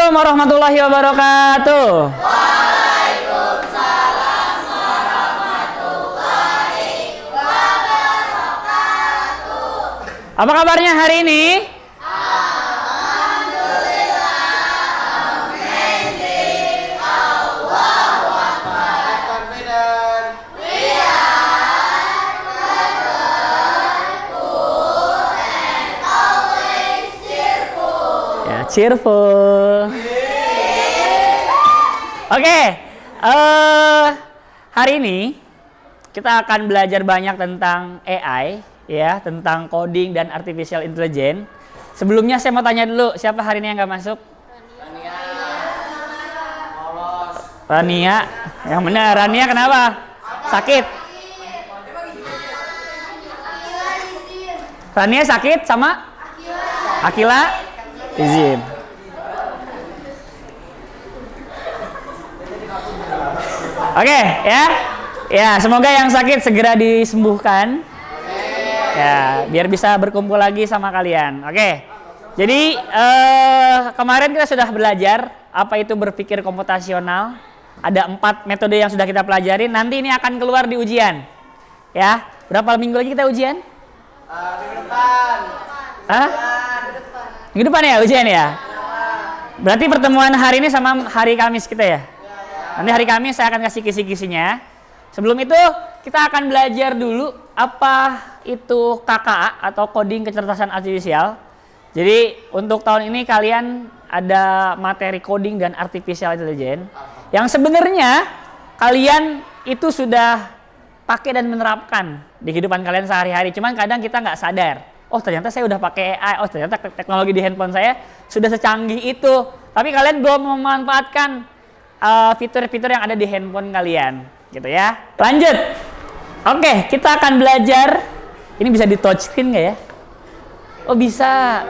Assalamualaikum warahmatullahi wabarakatuh. Waalaikumsalam warahmatullahi wabarakatuh. Apa kabarnya hari ini? Alhamdulillah, amazing, Allahu Akbar. Confident. We are clever, cool, and always cheerful. Ya, cheerful. Oke, hari ini kita akan belajar banyak tentang AI, ya, tentang coding dan artificial intelligence. Sebelumnya saya mau tanya dulu, siapa hari ini yang nggak masuk? Polos. Rania. Yang benar, Rania kenapa? Sakit. Rania sakit sama? Akila? Izin. Oke, ya. Ya, semoga yang sakit segera disembuhkan. Ya, biar bisa berkumpul lagi sama kalian. Oke. Jadi, kemarin kita sudah belajar apa itu berpikir komputasional. Ada 4 metode yang sudah kita pelajari. Nanti ini akan keluar di ujian. Ya, berapa minggu lagi kita ujian? Minggu depan. Hah? Minggu depan ya ujian ya? Berarti pertemuan hari ini sama hari Kamis kita ya? Nanti hari Kamis saya akan kasih kisi-kisinya. Sebelum itu kita akan belajar dulu apa itu KKA atau coding kecerdasan artifisial. Jadi untuk tahun ini kalian ada materi coding dan artificial intelligence yang sebenarnya kalian itu sudah pakai dan menerapkan di kehidupan kalian sehari-hari. Cuman kadang kita nggak sadar. Oh ternyata saya udah pakai AI. Oh ternyata teknologi di handphone saya sudah secanggih itu. Tapi kalian belum memanfaatkan fitur-fitur yang ada di handphone kalian, gitu ya. Lanjut. Oke, kita akan belajar. Ini bisa di touchscreen nggak ya? Oh bisa.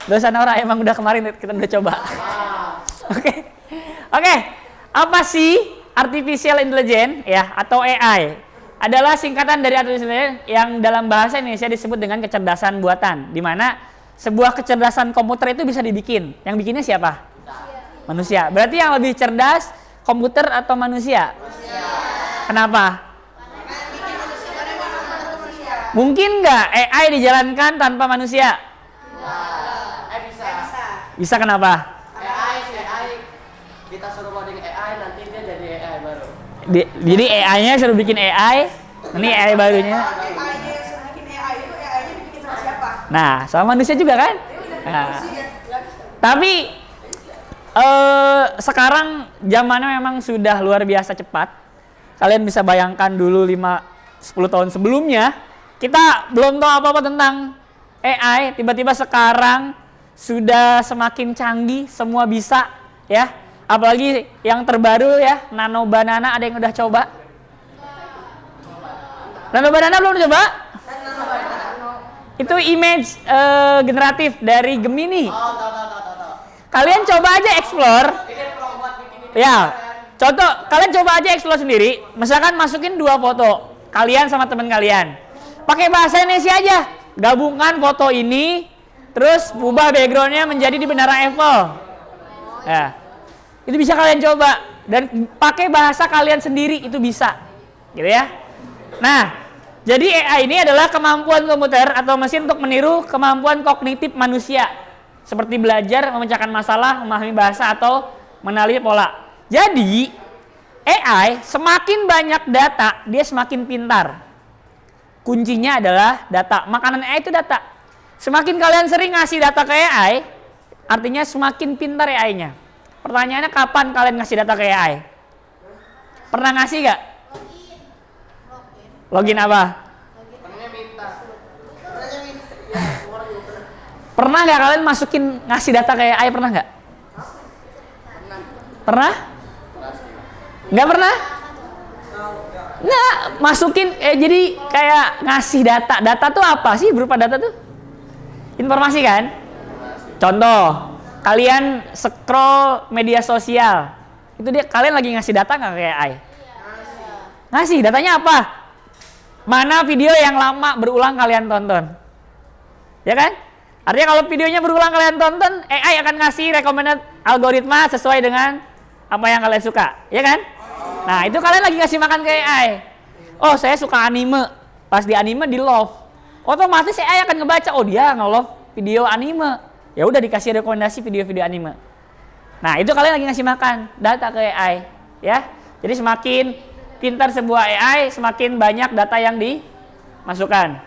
Dosa Nora emang udah kemarin kita udah coba. Oke. Apa sih artificial intelligence ya atau AI? Adalah singkatan dari artificial intelligence yang dalam bahasa Indonesia disebut dengan kecerdasan buatan, di mana sebuah kecerdasan komputer itu bisa dibikin. Yang bikinnya siapa? Manusia. Berarti yang lebih cerdas komputer atau manusia? Kenapa? Mungkin nggak AI dijalankan tanpa manusia? Bisa. Bisa kenapa? AI. Kita suruh coding AI, nanti dia jadi AI baru. Jadi AI-nya suruh bikin AI, ini AI barunya. AI-nya yang suruh bikin AI itu AI-nya dibikin sama siapa? Nah, sama manusia juga kan? Nah, tapi sekarang zamannya memang sudah luar biasa cepat. Kalian bisa bayangkan dulu 5-10 tahun sebelumnya kita belum tahu apa-apa tentang AI, tiba-tiba sekarang sudah semakin canggih, semua bisa ya. Apalagi yang terbaru ya, Nano Banana, ada yang udah coba? Nano Banana belum coba? Itu image generatif dari Gemini. Tahu. Kalian coba aja explore. Ini pro buat bikin ini. Ya, contoh, kalian coba aja explore sendiri. Misalkan masukin 2 foto, kalian sama teman kalian. Pakai bahasa Indonesia aja. Gabungkan foto ini, terus ubah backgroundnya menjadi di Menara Eiffel. Ya, itu bisa kalian coba. Dan pakai bahasa kalian sendiri, itu bisa. Gitu ya. Nah, jadi AI ini adalah kemampuan komputer atau mesin untuk meniru kemampuan kognitif manusia. Seperti belajar, memecahkan masalah, memahami bahasa, atau mengenali pola. Jadi, AI semakin banyak data, dia semakin pintar. Kuncinya adalah data. Makanan AI itu data. Semakin kalian sering ngasih data ke AI, artinya semakin pintar AI-nya. Pertanyaannya kapan kalian ngasih data ke AI? Pernah ngasih gak? Login apa? Pernah nggak kalian masukin ngasih data ke AI? Pernah nggak? Pernah? Nggak pernah? Nggak, masukin jadi kayak ngasih data. Data tuh apa sih? Berupa data tuh informasi kan? Contoh, kalian scroll media sosial, itu dia kalian lagi ngasih data nggak ke AI? Ngasih. Datanya apa? Mana video yang lama berulang kalian tonton? Ya kan? Artinya kalau videonya berulang kalian tonton, AI akan ngasih recommended algoritma sesuai dengan apa yang kalian suka, ya kan? Nah, itu kalian lagi ngasih makan ke AI. Oh, saya suka anime. Pas di anime di love. Otomatis AI akan ngebaca, oh dia nge-love video anime. Ya udah dikasih rekomendasi video-video anime. Nah, itu kalian lagi ngasih makan data ke AI, ya. Jadi semakin pintar sebuah AI, semakin banyak data yang dimasukkan.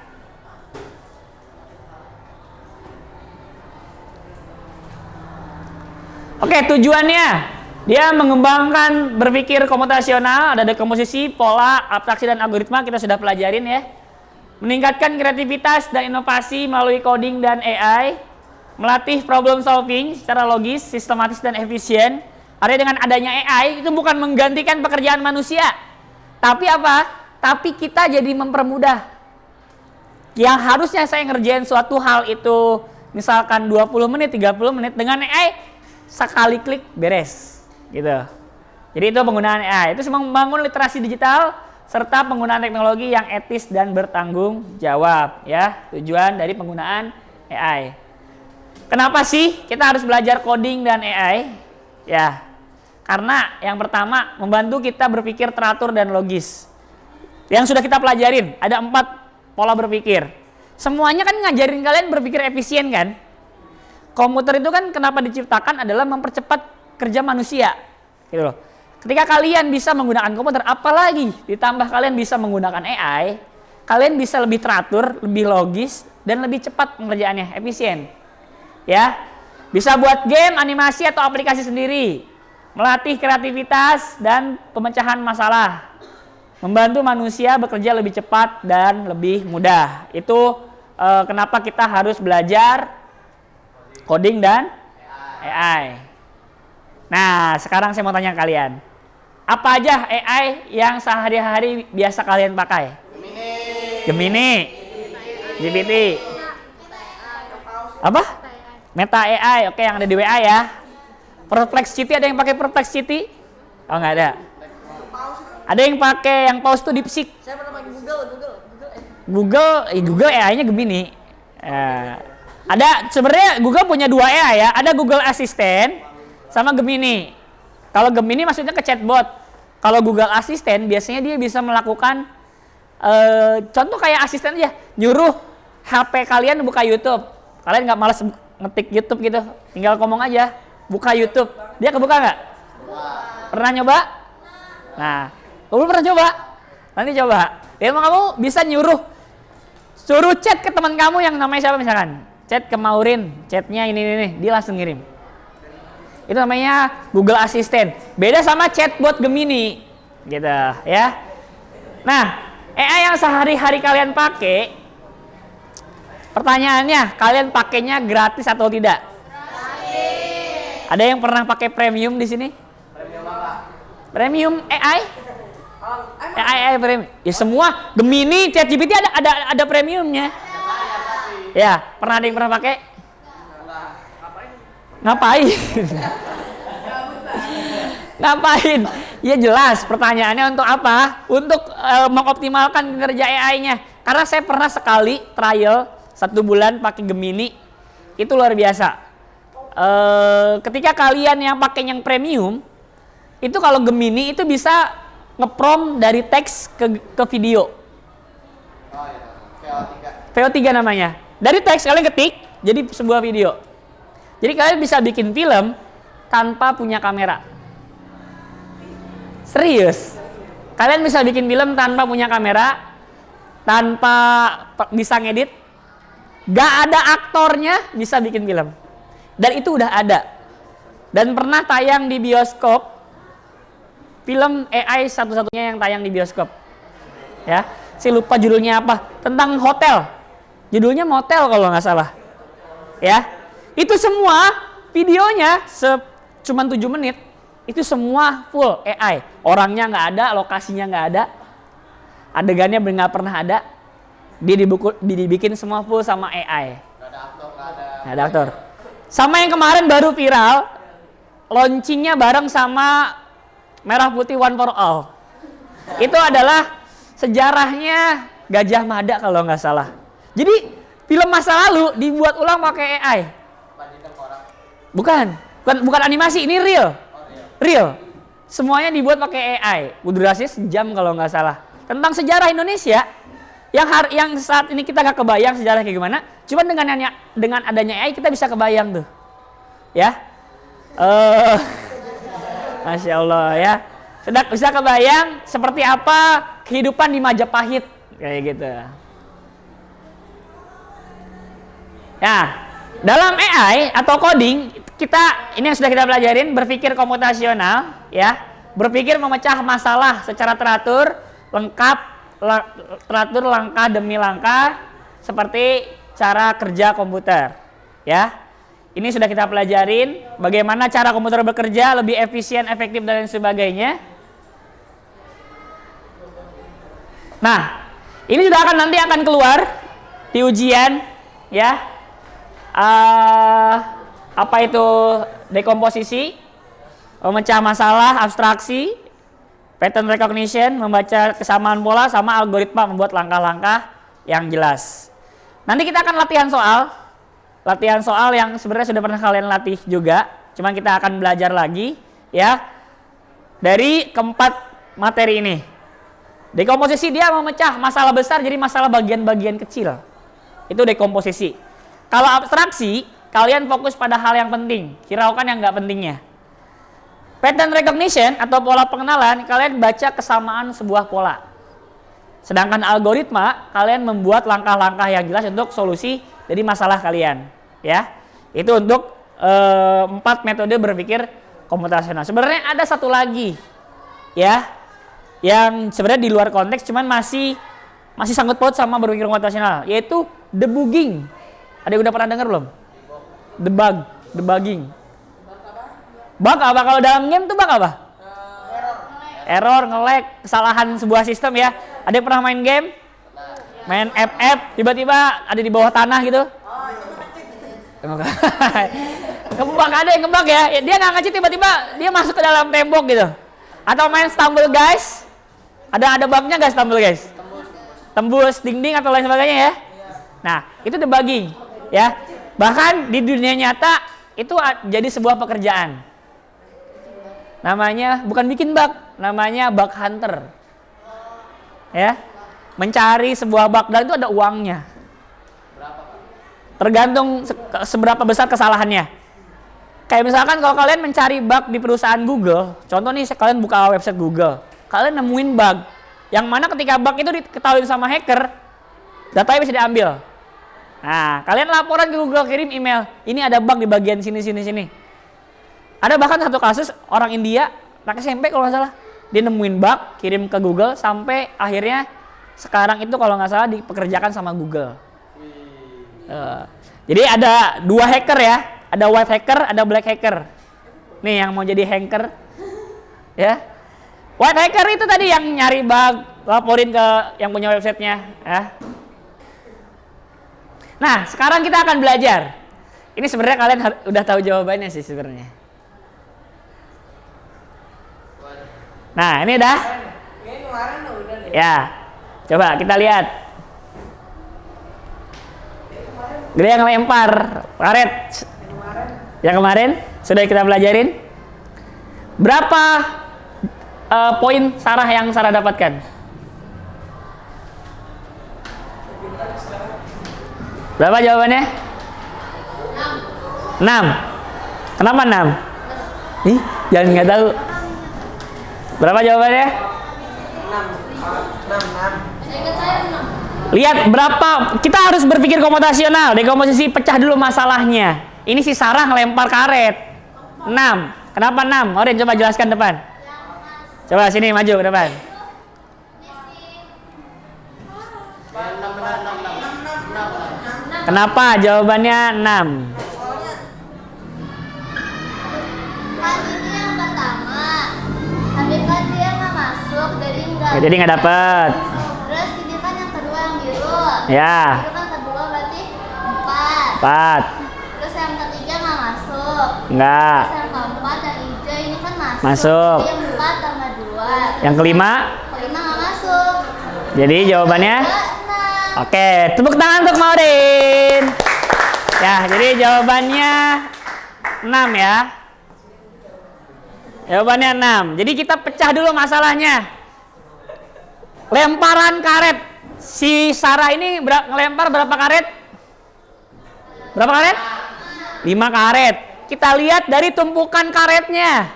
Oke, tujuannya dia mengembangkan berpikir komputasional, ada dekomposisi, pola, abstraksi, dan algoritma, kita sudah pelajarin ya. Meningkatkan kreativitas dan inovasi melalui coding dan AI, melatih problem solving secara logis, sistematis, dan efisien. Artinya dengan adanya AI itu bukan menggantikan pekerjaan manusia, tapi apa? Tapi kita jadi mempermudah. Yang harusnya saya ngerjain suatu hal itu misalkan 20 menit, 30 menit, dengan AI sekali klik beres gitu. Jadi itu penggunaan AI. Itu membangun literasi digital serta penggunaan teknologi yang etis dan bertanggung jawab ya. Tujuan dari penggunaan AI. Kenapa sih kita harus belajar coding dan AI? Ya, karena yang pertama membantu kita berpikir teratur dan logis. Yang sudah kita pelajarin ada 4 pola berpikir. Semuanya kan ngajarin kalian berpikir efisien kan? Komputer itu kan kenapa diciptakan adalah mempercepat kerja manusia, gitu loh. Ketika kalian bisa menggunakan komputer, apalagi ditambah kalian bisa menggunakan AI, kalian bisa lebih teratur, lebih logis, dan lebih cepat pengerjaannya, efisien. Ya, bisa buat game, animasi atau aplikasi sendiri, melatih kreativitas dan pemecahan masalah, membantu manusia bekerja lebih cepat dan lebih mudah. Itu kenapa kita harus belajar coding dan AI. Nah, sekarang saya mau tanya kalian, apa aja AI yang sehari-hari biasa kalian pakai? Gemini, GPT, apa? Meta AI, oke, yang ada di WA ya. Perplexity, ada yang pakai Perplexity? Oh, nggak ada. Ada yang pakai yang pause tuh DeepSeek. Saya pernah pakai Google AI-nya Gemini. Ada sebenarnya Google punya 2 AI ya, ada Google Assistant sama Gemini. Kalau Gemini maksudnya ke chatbot. Kalau Google Assistant biasanya dia bisa melakukan contoh kayak asisten aja, nyuruh HP kalian buka YouTube. Kalian nggak malas ngetik YouTube gitu, tinggal ngomong aja, buka YouTube. Dia kebuka nggak? Pernah nyoba? Nah, kamu pernah coba? Nanti coba. Ya, kamu bisa suruh chat ke teman kamu yang namanya siapa misalkan. Chat ke Maureen, chatnya ini, dia langsung ngirim. Itu namanya Google Assistant. Beda sama chatbot Gemini, gitu ya. Nah, AI yang sehari-hari kalian pakai, pertanyaannya, kalian pakainya gratis atau tidak? Gratis. Ada yang pernah pakai premium di sini? Premium apa? Premium AI? AI premium. Ya semua Gemini, ChatGPT ada premiumnya. Ya, pernah ada yang pernah pakai? Ngapain? Ngapain? Ya jelas, pertanyaannya untuk apa? Untuk mengoptimalkan kinerja AI-nya. Karena saya pernah sekali trial 1 bulan pakai Gemini, itu luar biasa. Ketika kalian yang pakai yang premium, itu kalau Gemini itu bisa nge-prompt dari teks ke video. Oh iya, VO3 namanya. Dari teks kalian ketik jadi sebuah video. Jadi kalian bisa bikin film tanpa punya kamera. Serius. Kalian bisa bikin film tanpa punya kamera, tanpa bisa ngedit. Gak ada aktornya, bisa bikin film. Dan itu udah ada. Dan pernah tayang di bioskop. Film AI satu-satunya yang tayang di bioskop. Ya, saya lupa judulnya apa. Tentang hotel. Judulnya Motel kalau nggak salah. Ya, itu semua videonya cuma 7 menit. Itu semua full AI. Orangnya nggak ada, lokasinya nggak ada, adegannya nggak pernah ada. Dia dibikin semua full sama AI. Nggak ada aktor. Sama yang kemarin baru viral, launchingnya bareng sama Merah Putih One for All. Itu adalah sejarahnya Gajah Mada kalau nggak salah. Jadi film masa lalu dibuat ulang pakai AI. Bukan animasi, ini real. Real. Semuanya dibuat pakai AI. Durasinya sejam kalau nggak salah. Tentang sejarah Indonesia yang saat ini kita nggak kebayang sejarah kayak gimana. Cuman dengan adanya AI kita bisa kebayang tuh. Ya. Masya Allah ya. Sudah bisa kebayang seperti apa kehidupan di Majapahit kayak gitu. Ya, dalam AI atau coding ini yang sudah kita pelajarin, berpikir komputasional ya, berpikir memecah masalah secara teratur, lengkap, teratur langkah demi langkah seperti cara kerja komputer ya. Ini sudah kita pelajarin bagaimana cara komputer bekerja lebih efisien, efektif dan lain sebagainya. Nah, ini juga nanti akan keluar di ujian ya. Apa itu dekomposisi, memecah masalah, abstraksi, pattern recognition, membaca kesamaan pola, sama algoritma membuat langkah-langkah yang jelas. Nanti kita akan latihan soal yang sebenarnya sudah pernah kalian latih juga, cuman kita akan belajar lagi ya dari keempat materi ini. Dekomposisi dia memecah masalah besar jadi masalah bagian-bagian kecil. Itu dekomposisi. Kalau abstraksi, kalian fokus pada hal yang penting, hiraukan yang nggak pentingnya. Pattern recognition atau pola pengenalan, kalian baca kesamaan sebuah pola. Sedangkan algoritma, kalian membuat langkah-langkah yang jelas untuk solusi dari masalah kalian. Ya, itu untuk 4 metode berpikir komputasional. Sebenarnya ada satu lagi, ya, yang sebenarnya di luar konteks, cuman masih sangkut paut sama berpikir komputasional, yaitu debugging. Ada yang udah pernah dengar belum? Debugging. Bug apa? Kalau dalam game tuh bug apa? Error, nge-lag, kesalahan sebuah sistem ya. Ada yang pernah main game? Main FF, tiba-tiba ada di bawah tanah gitu? Ngebug, ada yang ngebug ya. Dia nggak ngecit, tiba-tiba dia masuk ke dalam tembok gitu. Atau main Stumble Guys. Ada bugnya nggak Stumble Guys? Tembus dinding atau lain sebagainya ya. Nah, itu debugging ya. Bahkan di dunia nyata itu jadi sebuah pekerjaan. Namanya bukan bikin bug, namanya bug hunter. Ya. Mencari sebuah bug, dan itu ada uangnya. Tergantung seberapa besar kesalahannya. Kayak misalkan kalau kalian mencari bug di perusahaan Google, contoh nih kalian buka website Google, kalian nemuin bug, yang mana ketika bug itu diketahui sama hacker, datanya bisa diambil. Nah, kalian laporan ke Google, kirim email, ini ada bug di bagian sini. Ada bahkan satu kasus orang India, anak SMP kalau nggak salah, dia nemuin bug, kirim ke Google, sampai akhirnya sekarang itu kalau nggak salah dipekerjakan sama Google. Jadi ada 2 hacker ya, ada white hacker, ada black hacker. Nih yang mau jadi hacker, ya. White hacker itu tadi yang nyari bug, laporin ke yang punya websitenya, ya. Nah, sekarang kita akan belajar. Ini sebenarnya kalian udah tahu jawabannya sih sebenarnya. Nah, ini udah. Ya, coba kita lihat. Dia yang lempar karet. Yang kemarin sudah kita pelajarin. Berapa poin Sarah yang Sarah dapatkan? Berapa jawabannya? 6. Kenapa 6? Ih, jangan nggak tahu. Berapa jawabannya? 6. Lihat berapa. Kita harus berpikir komputasional. Dekomposisi, pecah dulu masalahnya. Ini si Sarah ngelempar karet. 6. Kenapa 6? Oren, coba jelaskan depan. Coba sini maju ke depan. Kenapa jawabannya 6? Kan ini yang pertama, tapi kan dia nggak masuk, jadi nggak dapet. Terus ini kan yang kedua yang biru. Ya. Itu kan kedua berarti 4. Terus yang ketiga nggak masuk. Enggak. Terus yang keempat yang hijau ini kan masuk. Masuk. Jadi yang 4 tambah 2. Yang kelima? Kelima nggak masuk. Jadi jawabannya? Oke, tepuk tangan untuk Maudin. Ya, jadi jawabannya 6 ya. Jawabannya 6. Jadi kita pecah dulu masalahnya. Lemparan karet. Si Sarah ini ngelempar berapa karet? Berapa karet? 5 karet. Kita lihat dari tumpukan karetnya.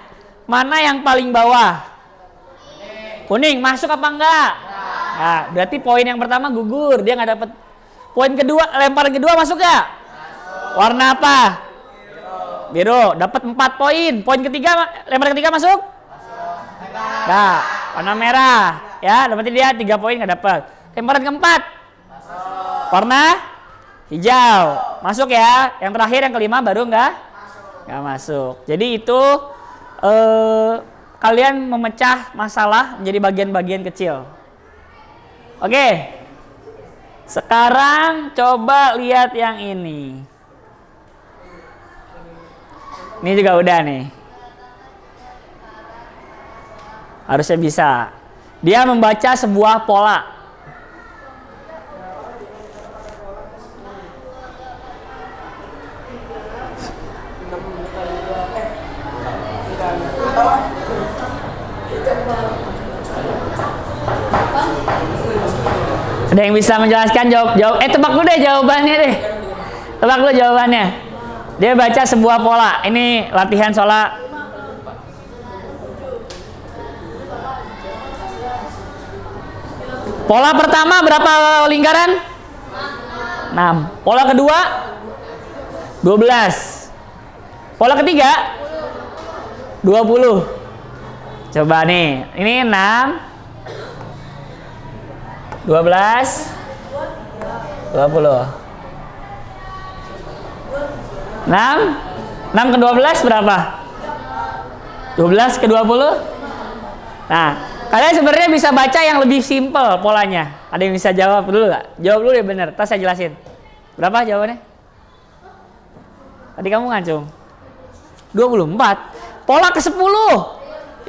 Mana yang paling bawah? Kuning, masuk apa enggak? Nah, berarti poin yang pertama gugur, dia nggak dapet. Poin kedua, lemparan kedua masuk nggak? Warna apa? Biru, dapat 4 poin. Poin ketiga, lemparan ketiga masuk? Nah, warna merah, ya, dapat dia 3 poin nggak dapat. Lemparan keempat, warna hijau, masuk ya. Yang terakhir yang kelima baru nggak masuk. Jadi itu kalian memecah masalah menjadi bagian-bagian kecil. Oke, sekarang coba lihat yang ini. Ini juga udah nih. Harusnya bisa. Dia membaca sebuah pola. Ada yang bisa menjelaskan jawab? Tebak dulu deh jawabannya deh. Tebak dulu jawabannya. Dia baca sebuah pola. Ini latihan sholat. Pola pertama berapa lingkaran? 6. Pola kedua 12. Pola ketiga 20. Coba nih. Ini 6 12 20. 6 ke 12 berapa? 12 ke 20. Nah, kalian sebenarnya bisa baca yang lebih simple polanya. Ada yang bisa jawab dulu nggak? Jawab dulu ya bener, ntar saya jelasin. Berapa jawabannya? Tadi kamu ngacung 24. Pola ke-10.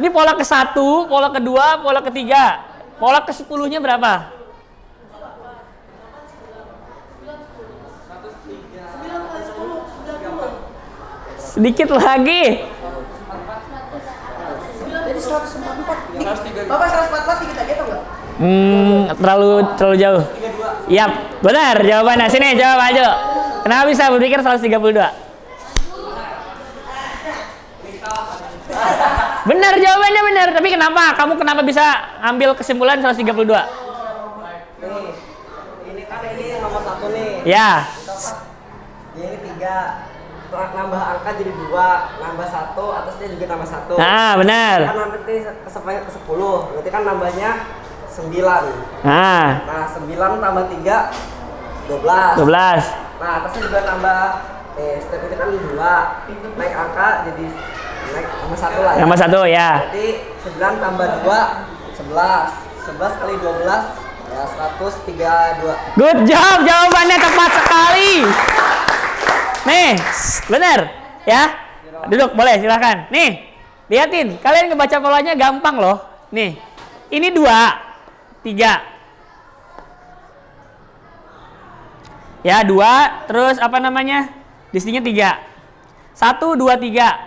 Ini pola ke-1, pola kedua, pola ketiga. Pola ke-10-nya berapa? Sedikit lagi. Jadi 144. Bapak 144 dikit lagi atau enggak? Terlalu jauh. Iya, benar jawabannya. Sini jawab aja. Kenapa bisa berpikir 132? Benar jawabannya benar, tapi kenapa? Kamu kenapa bisa ambil kesimpulan 132? Ini kan ini nomor 1 nih. Ya. Ini 3. Nambah angka jadi 2, nambah 1, atasnya juga nambah 1. Nah, benar. Kan nanti ke 10, berarti kan nambahnya 9. Nah, 9 tambah 3 12. 12. Nah, atasnya juga nambah step ini kan 2. Naik angka jadi naik tambah 1 lah ya. Nambah 1 ya. Berarti 9 tambah 2 11. 11 kali 12 ya 132. Good job, jawabannya tepat sekali. Nih, bener ya. Duduk boleh silahkan. Nih, liatin. Kalian ngebaca polanya gampang loh. Nih, ini 2, 3. Ya 2, terus apa namanya? Di sininya 3. 1, 2, 3.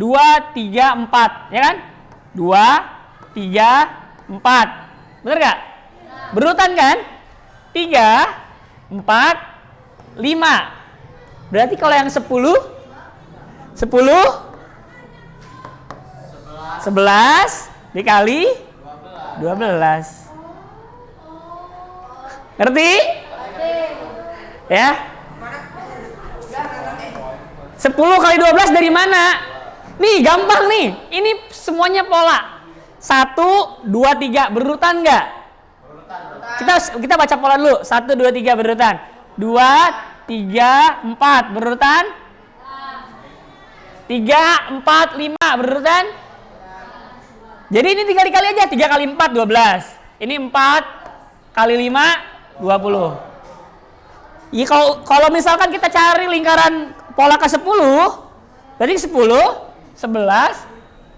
2, 3, 4. Ya kan? 2, 3, 4. Bener gak? Berurutan kan? 3, 4, 5. Berarti kalau yang 10 11 dikali 12. Ngerti? Ya? 10 kali 12 dari mana? Nih, gampang nih. Ini semuanya pola. 1, 2, 3 berurutan nggak? Kita baca pola dulu. 1, 2, 3 berurutan. 2, 3, 4 berurutan. 3, 4, 5 berurutan. Jadi ini 3 dikali aja. 3 kali 4 12. Ini 4 kali 5 20. Ya, kalau misalkan kita cari lingkaran pola ke 10, berarti 10, 11,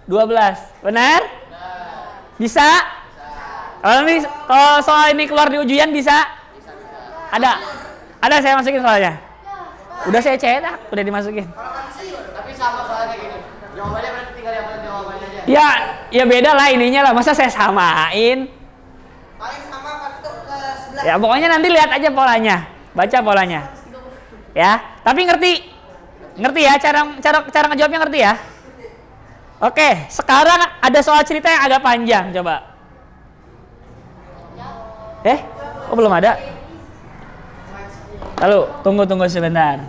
12. Benar? Bisa? Kalau soal ini keluar di ujian bisa? Ada saya masukin soalnya. Udah saya cetak, udah dimasukin. Tapi sama soalnya gini. Jawabannya berarti tinggal yang mana jawabannya aja. Ya beda lah ininya lah. Masa saya samain? Paling sama pas itu ke sebelah. Ya pokoknya nanti lihat aja polanya. Baca polanya. Ya, tapi ngerti ya cara ngejawabnya, ngerti ya? Oke, sekarang ada soal cerita yang agak panjang, coba. Oh belum ada? Lalu tunggu sebentar.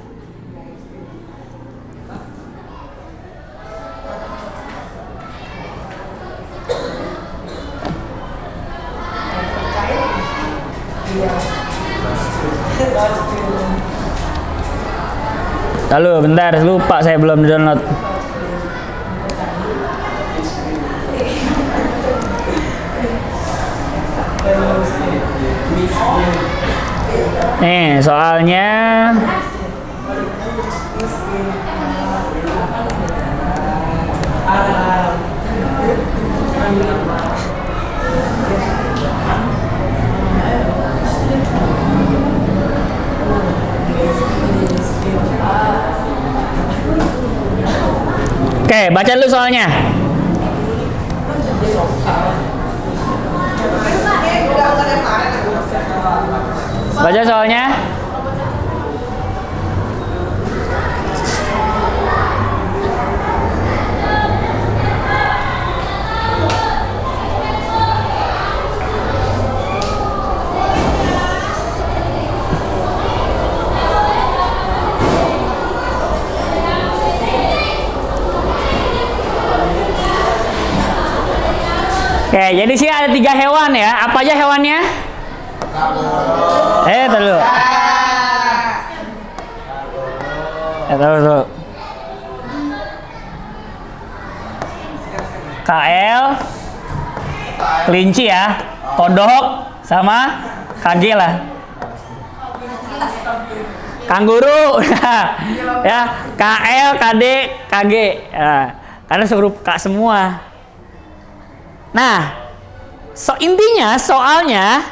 Lalu bentar, lupa saya belum download. Nih soalnya oke, baca dulu soalnya. Baca soalnya. Oke, jadi sih ada 3 hewan ya. Apa aja hewannya? Dulu. Tahu. KL, kelinci ya, kodok, sama KG lah. Kanguru, ya, KL, KD, KG, ya, karena huruf K semua. Nah, intinya soalnya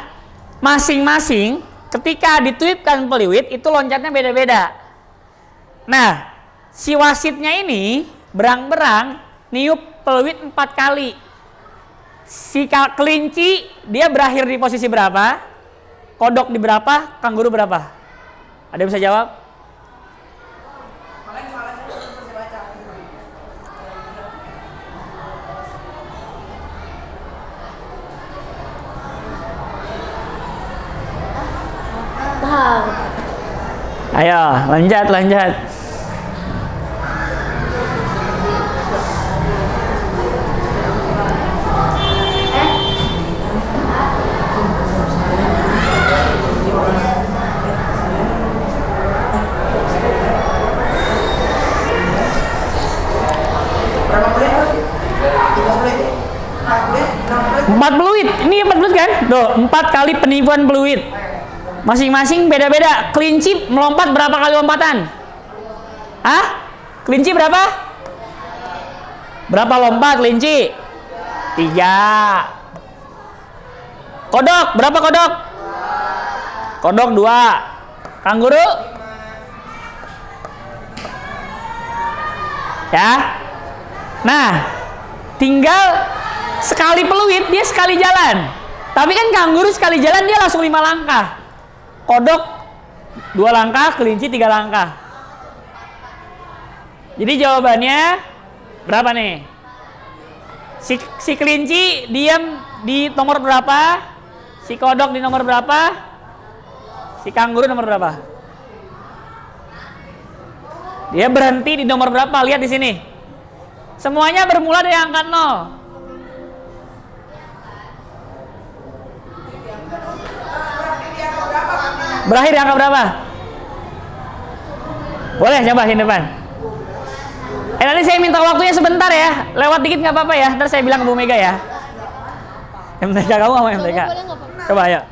masing-masing ketika ditiupkan peluit itu loncatnya beda-beda. Nah, si wasitnya ini berang-berang niup peluit 4 kali. Si kelinci dia berakhir di posisi berapa? Kodok di berapa? Kanguru berapa? Ada yang bisa jawab? Ayo, lanjut. Empat peluit, ini 4 peluit kan? Tuh, 4 kali penipuan peluit. Masing-masing beda-beda. Kelinci melompat berapa kali lompatan? Kelinci berapa? Berapa lompat kelinci? 3. Kodok, berapa kodok? Kodok 2. Kanguru? Ya. Nah, tinggal sekali peluit dia sekali jalan. Tapi kan kanguru sekali jalan dia langsung 5 langkah. Kodok 2 langkah, kelinci 3 langkah. Jadi jawabannya berapa nih? Si kelinci diam di nomor berapa? Si kodok di nomor berapa? Si kanguru nomor berapa? Dia berhenti di nomor berapa? Lihat di sini. Semuanya bermula dari angka 0. Berakhir di angka berapa? Boleh coba di depan. Nanti saya minta waktunya sebentar ya. Lewat dikit nggak apa-apa ya. Ntar saya bilang ke Bu Mega ya. MTK kamu sama MTK. Coba ayo.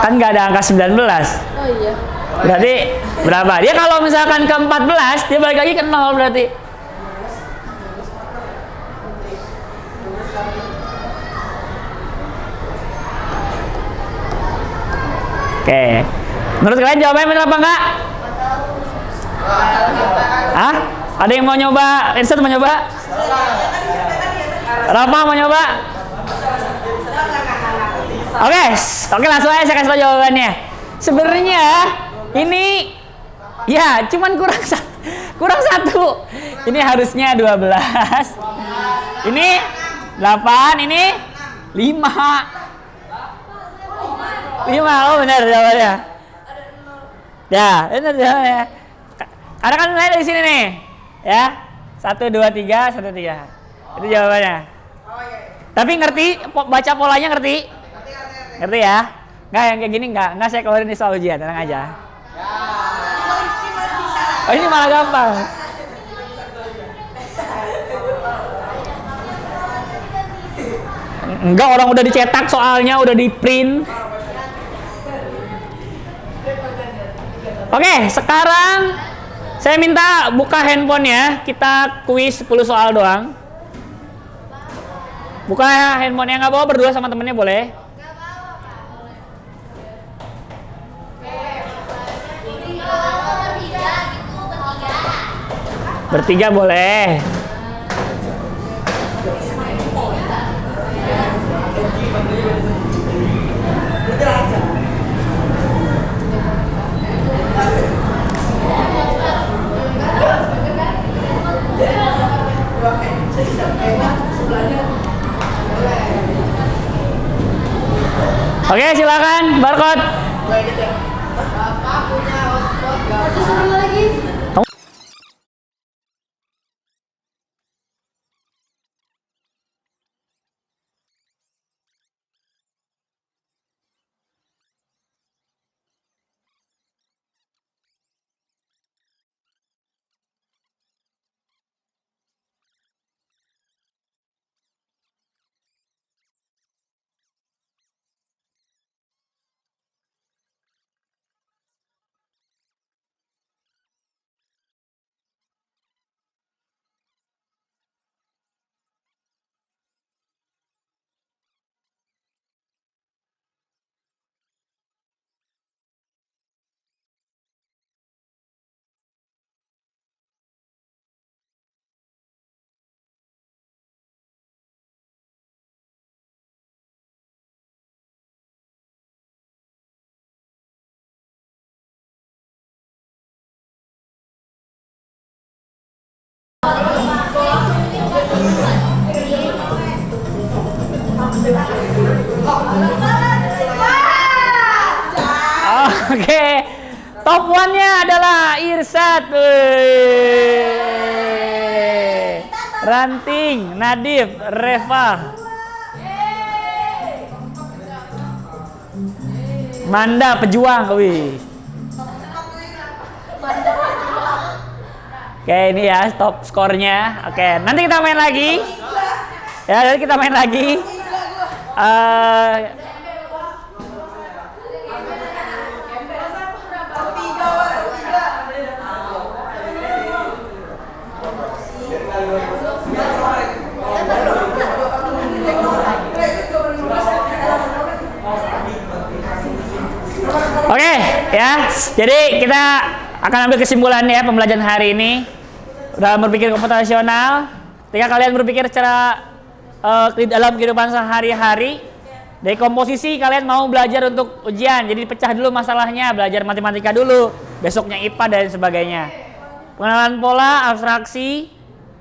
Kan nggak ada angka 19. Oh iya. Berarti berapa? Dia kalau misalkan ke 14, dia balik lagi ke 0 berarti. Oke. Menurut kalian jawabannya benar apa enggak? Hah? Ada yang mau nyoba? Insert mau nyoba? Rafa mau nyoba? Oke, langsung aja saya kasih tau jawabannya. Sebenarnya ini ya cuman kurang satu. Ini harusnya 12. Ini 8, ini 5. 5, oh benar jawabannya. Ya, benar jawabannya. Karena kan mulai dari sini nih, ya 1, 2, 3, 1, 3. Itu jawabannya. Tapi ngerti baca polanya ngerti? Ngerti ya? Nggak yang kayak gini nggak saya keluarin di soal ujian, tenang aja. Oh ini malah gampang. Enggak, orang udah dicetak soalnya, udah di print. Oke, sekarang saya minta buka handphonenya, kita kuis 10 soal doang. Buka handphonenya, nggak bawa berdua sama temennya boleh. Bertiga boleh. Oke, silakan barcode. Oke, top 1-nya adalah Irsad, Ranting, Nadif, Reva, Manda, Pejuang, wih. Oke, ini ya top skornya. Oke, nanti kita main lagi. Ya, nanti kita main lagi. Oke, ya. Jadi kita akan ambil kesimpulan ya pembelajaran hari ini. Dalam berpikir komputasional, ketika kalian berpikir secara dalam kehidupan sehari-hari, dari komposisi kalian mau belajar untuk ujian, jadi pecah dulu masalahnya, belajar matematika dulu, besoknya IPA dan sebagainya. Pengenalan pola, abstraksi,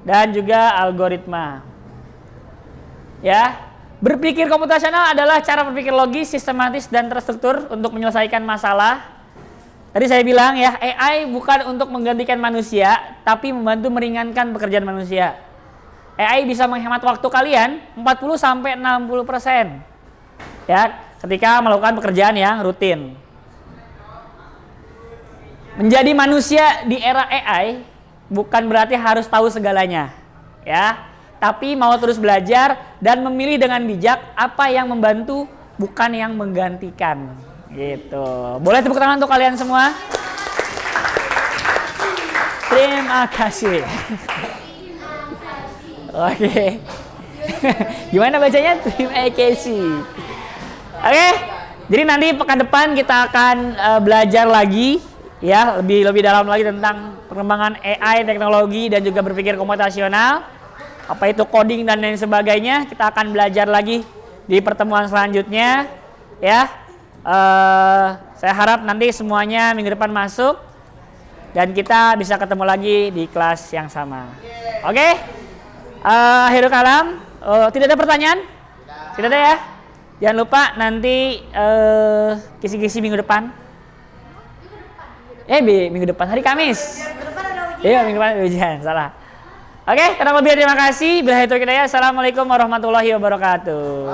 dan juga algoritma. Ya. Berpikir komputasional adalah cara berpikir logis, sistematis, dan terstruktur untuk menyelesaikan masalah. Tadi saya bilang ya, AI bukan untuk menggantikan manusia, tapi membantu meringankan pekerjaan manusia. AI bisa menghemat waktu kalian 40-60%. Ya, ketika melakukan pekerjaan yang rutin. Menjadi manusia di era AI bukan berarti harus tahu segalanya. Ya. Tapi mau terus belajar dan memilih dengan bijak apa yang membantu, bukan yang menggantikan. Gitu. Boleh tepuk tangan untuk kalian semua? Akasi. Oke. Gimana bacanya? Terima kasih. Oke. Jadi nanti pekan depan kita akan belajar lagi ya, lebih dalam lagi tentang perkembangan AI, teknologi dan juga berpikir komputasional. Apa itu coding dan lain sebagainya, kita akan belajar lagi di pertemuan selanjutnya ya. Saya harap nanti semuanya minggu depan masuk dan kita bisa ketemu lagi di kelas yang sama. Oke? Akhirul kalam. Tidak ada pertanyaan? Tidak ada ya? Jangan lupa nanti kisi-kisi minggu depan. Minggu depan hari Kamis. Iya, minggu depan ujian, salah. Oke, kurang lebih terima kasih. Assalamualaikum warahmatullahi wabarakatuh.